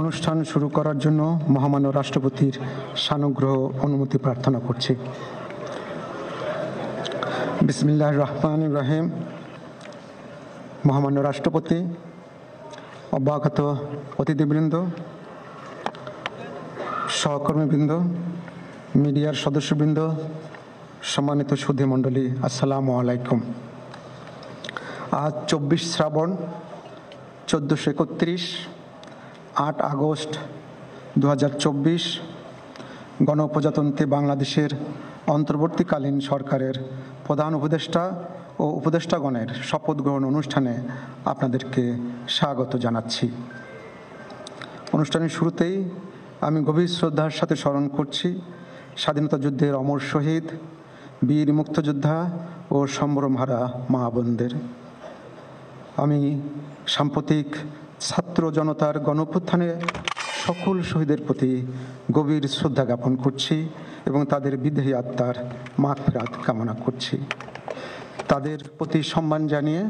অনুষ্ঠান শুরু করার জন্য মহামান্য রাষ্ট্রপতির সানুগ্রহ অনুমতি প্রার্থনা করছি। বিসমিল্লাহির রহমানির রহিম। মহামান্য রাষ্ট্রপতি, অভ্যাগত অতিথিবৃন্দ, সহকর্মীবৃন্দ, মিডিয়ার সদস্যবৃন্দ, সম্মানিত সুধী মণ্ডলী, আসসালামু আলাইকুম। আজ 24 শ্রাবণ 1431, 8 আগস্ট 2024 গণপ্রজাতন্ত্রী বাংলাদেশের অন্তর্বর্তীকালীন সরকারের প্রধান উপদেষ্টা ও উপদেষ্টাগণের শপথ গ্রহণ অনুষ্ঠানে আপনাদেরকে স্বাগত জানাচ্ছি। অনুষ্ঠানের শুরুতেই আমি গভীর শ্রদ্ধার সাথে স্মরণ করছি স্বাধীনতা যুদ্ধের অমর শহীদ, বীর মুক্তিযোদ্ধা ও সম্ভ্রমহারা মা বোনদের। আমি সাম্প্রতিক ছাত্র জনতার গণঅভ্যুত্থানে সকল শহীদের প্রতি গভীর শ্রদ্ধা জ্ঞাপন করছি এবং তাদের বিদেহী আত্মার মাগফিরাত কামনা করছি। তাদের প্রতি সম্মান জানিয়ে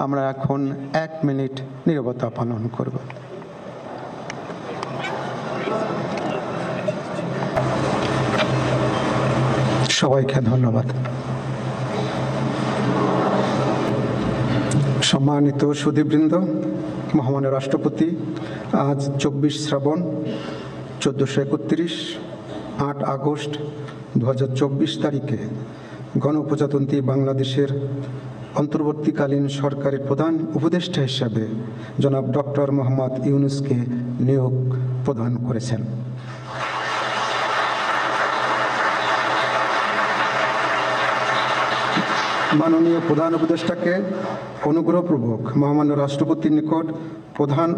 আমরা এখন 1 মিনিট নীরবতা পালন করব। সবাইকে ধন্যবাদ। সম্মানিত সুধীবৃন্দ, মহামান্য রাষ্ট্রপতি, আজ 24 শ্রাবণ 1431, 8 আগস্ট 2024 তারিখে গণপ্রজাতন্ত্রী বাংলাদেশের অন্তর্বর্তীকালীন সরকারের প্রধান উপদেষ্টা হিসাবে জনাব ডক্টর মোহাম্মদ ইউনূসকে নিয়োগ প্রদান করেছেন। মাননীয় প্রধান উপদেষ্টাকে অনুগ্রহপূর্বক মহামান্য রাষ্ট্রপতির নিকট প্রধান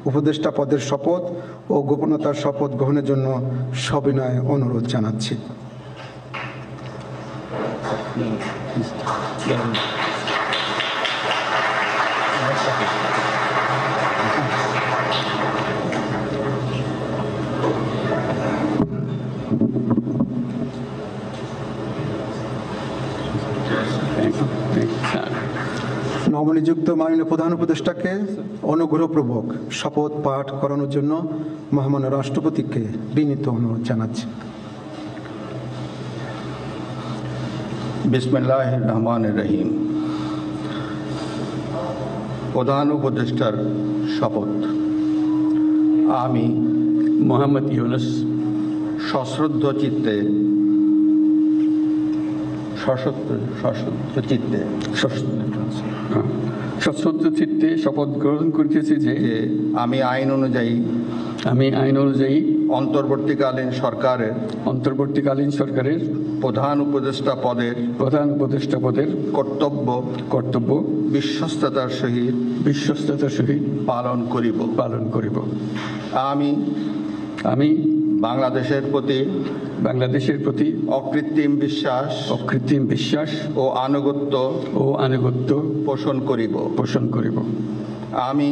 উপদেষ্টা পদের শপথ ও গোপনতার শপথ গ্রহণের জন্য সবিনয় অনুরোধ জানাচ্ছি। নবনিযুক্ত মাননীয় প্রধান উপদেষ্টাকে অনুগ্রহপূর্বক শপথ পাঠ করানোর জন্য মহামান্য রাষ্ট্রপতিকে বিনীত অনুরোধ জানাচ্ছি। বিসমিল্লাহির রহমানির রহিম। প্রধান উপদেষ্টার শপথ। আমি মোহাম্মদ ইউনূস সশ্রদ্ধ চিত্তে শপথ গ্রহণ করিতেছি যে আমি আইন অনুযায়ী অন্তর্বর্তীকালীন সরকারের প্রধান উপদেষ্টা পদের কর্তব্য বিশ্বস্ততার সহিত পালন করিব। আমি বাংলাদেশের প্রতি অকৃত্রিম বিশ্বাস ও আনুগত্য পোষণ করিব। আমি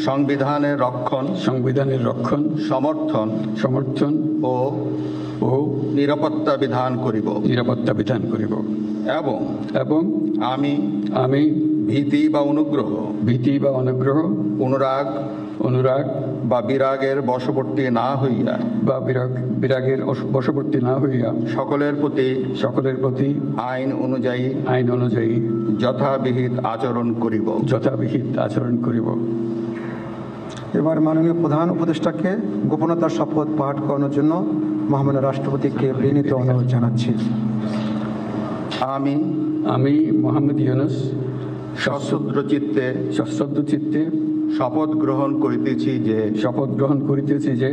সংবিধানের রক্ষণ সমর্থন ও নিরাপত্তা বিধান করিব এবং আমি ভীতি বা অনুগ্রহ অনুরাগ বা বিরাগের বশবর্তী না হইয়া সকলের প্রতি আইন অনুযায়ী যথাবিহিত আচরণ করিব। এবার মাননীয় প্রধান উপদেষ্টাকে গোপনতার শপথ পাঠ করানোর জন্য মহামান্য রাষ্ট্রপতিকে বিনীত অনুরোধ জানাচ্ছি। আমি মোহাম্মদ ইউনূস সশ্রদ্ধ চিত্তে শপথ গ্রহণ করিতেছি যে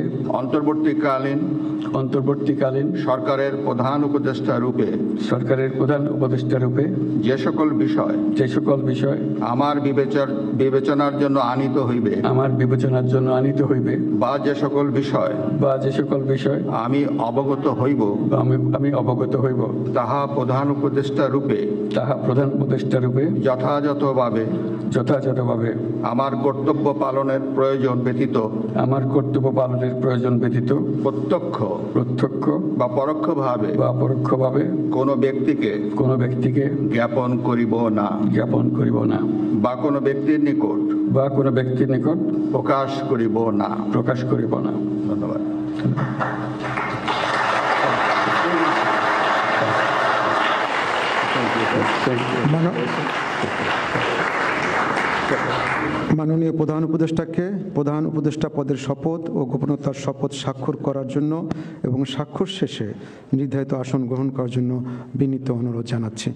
অন্তর্বর্তীকালীন সরকারের প্রধান উপদেষ্টা রূপে যে সকল বিষয় আমার বিবেচনার জন্য আনিত হইবে বা যে সকল বিষয় আমি অবগত হইব তাহা প্রধান উপদেষ্টা রূপে যথাযথভাবে আমার কর্তব্য কর্তব্য পালনের প্রয়োজন ব্যতীত প্রত্যক্ষ বা পরোক্ষভাবে কোনো ব্যক্তিকে জ্ঞাপন করিব না বা কোনো ব্যক্তির নিকট প্রকাশ করিব না। ধন্যবাদ। মাননীয় প্রধান উপদেষ্টাকে প্রধান উপদেষ্টা পদের শপথ ও গোপনতার শপথ স্বাক্ষর করার জন্য এবং স্বাক্ষর শেষে নির্ধারিত আসন গ্রহণ করার জন্য বিনীত অনুরোধ জানাচ্ছি।